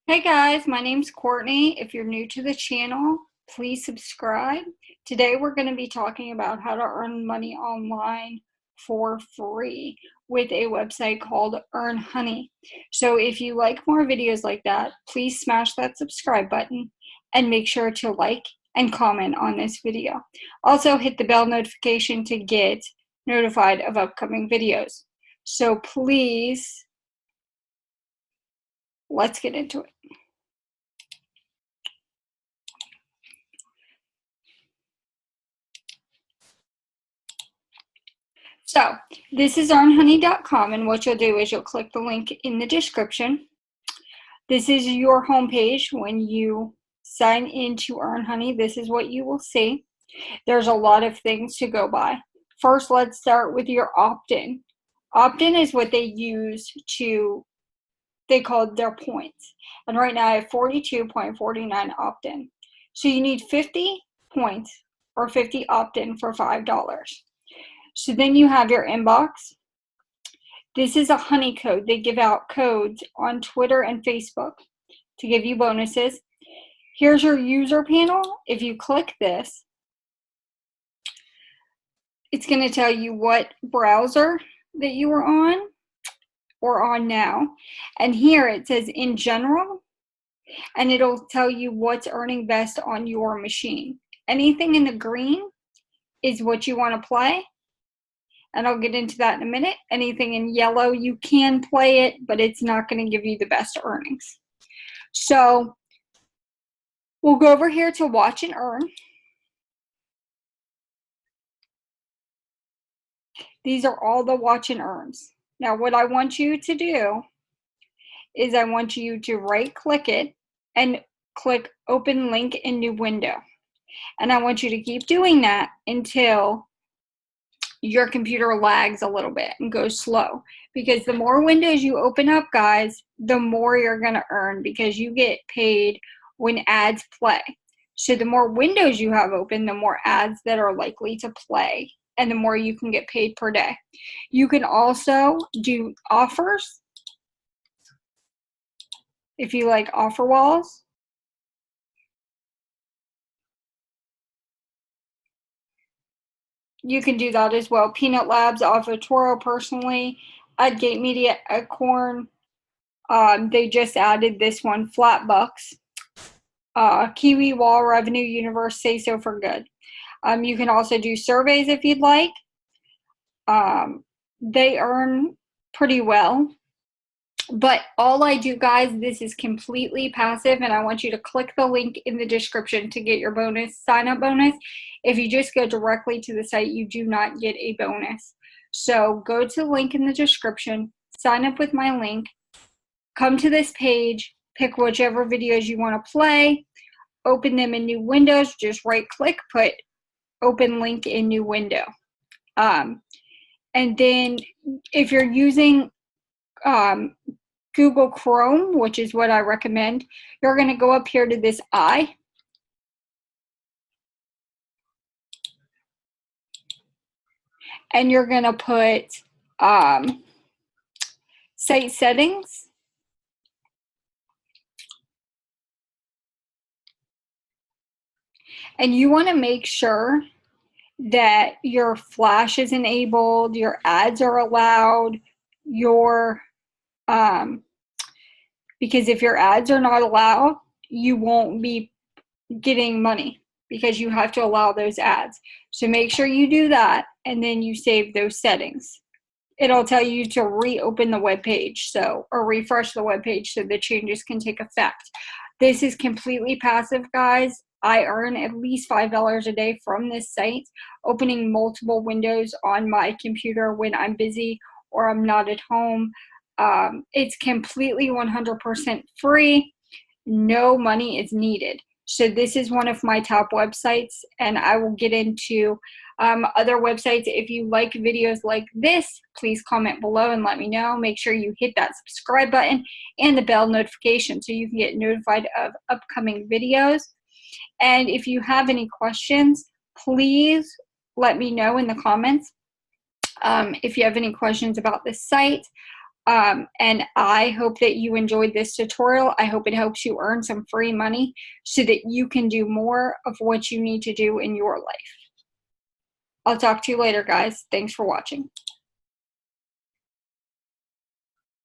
Hey guys, my name's Courtney. If you're new to the channel, please subscribe. Today we're going to be talking about how to earn money online for free with a website called Earnhoney. So if you like more videos like that, please smash that subscribe button and make sure to like and comment on this video. Also hit the bell notification to get notified of upcoming videos. So please, let's get into it. So this is earnhoney.com, and what you'll do is you'll click the link in the description. This is your homepage. When you sign into Earnhoney, this is what you will see. There's a lot of things to go by. First, let's start with your opt-in. Opt-in is what they use they call it their points. And right now I have 42.49 opt-in. So you need 50 points or 50 opt-in for $5. So then you have your inbox. This is a honey code. They give out codes on Twitter and Facebook to give you bonuses. Here's your user panel. If you click this, it's going to tell you what browser that you are on or on now. And here it says in general, and it'll tell you what's earning best on your machine. Anything in the green is what you want to play. And I'll get into that in a minute. Anything in yellow, you can play it, but it's not going to give you the best earnings. So we'll go over here to watch and earn. These are all the watch and earns. Now what I want you to do is I want you to right click it and click open link in new window. And I want you to keep doing that until your computer lags a little bit and goes slow, because the more windows you open up, guys, the more you're going to earn, because you get paid when ads play. So the more windows you have open, the more ads that are likely to play, and the more you can get paid per day. You can also do offers if you like offer walls. You can do that as well. Peanut Labs, Alpha Toro, personally, at Gate Media, Acorn. They just added this one, Flat Bucks. Kiwi, Wall, Revenue, Universe, Say So for Good. You can also do surveys if you'd like. They earn pretty well. But all I do, guys, this is completely passive, and I want you to click the link in the description to get your bonus, sign-up bonus. If you just go directly to the site, you do not get a bonus. So go to the link in the description, sign up with my link, come to this page, pick whichever videos you want to play, open them in new windows, just right-click, put open link in new window. And then if you're using Google Chrome, which is what I recommend, you're going to go up here to this eye. And you're going to put site settings. And you want to make sure that your flash is enabled, your ads are allowed, because if your ads are not allowed, you won't be getting money, because you have to allow those ads. So make sure you do that, and then you save those settings. It'll tell you to reopen the web page, or refresh the web page so the changes can take effect. This is completely passive, guys. I earn at least $5 a day from this site, opening multiple windows on my computer when I'm busy or I'm not at home. It's completely 100% free. No money is needed. So this is one of my top websites, and I will get into other websites. If you like videos like this, please comment below and let me know. Make sure you hit that subscribe button and the bell notification so you can get notified of upcoming videos. And if you have any questions, please let me know in the comments. If you have any questions about this site, And I hope that you enjoyed this tutorial. I hope it helps you earn some free money so that you can do more of what you need to do in your life. I'll talk to you later, guys. Thanks for watching.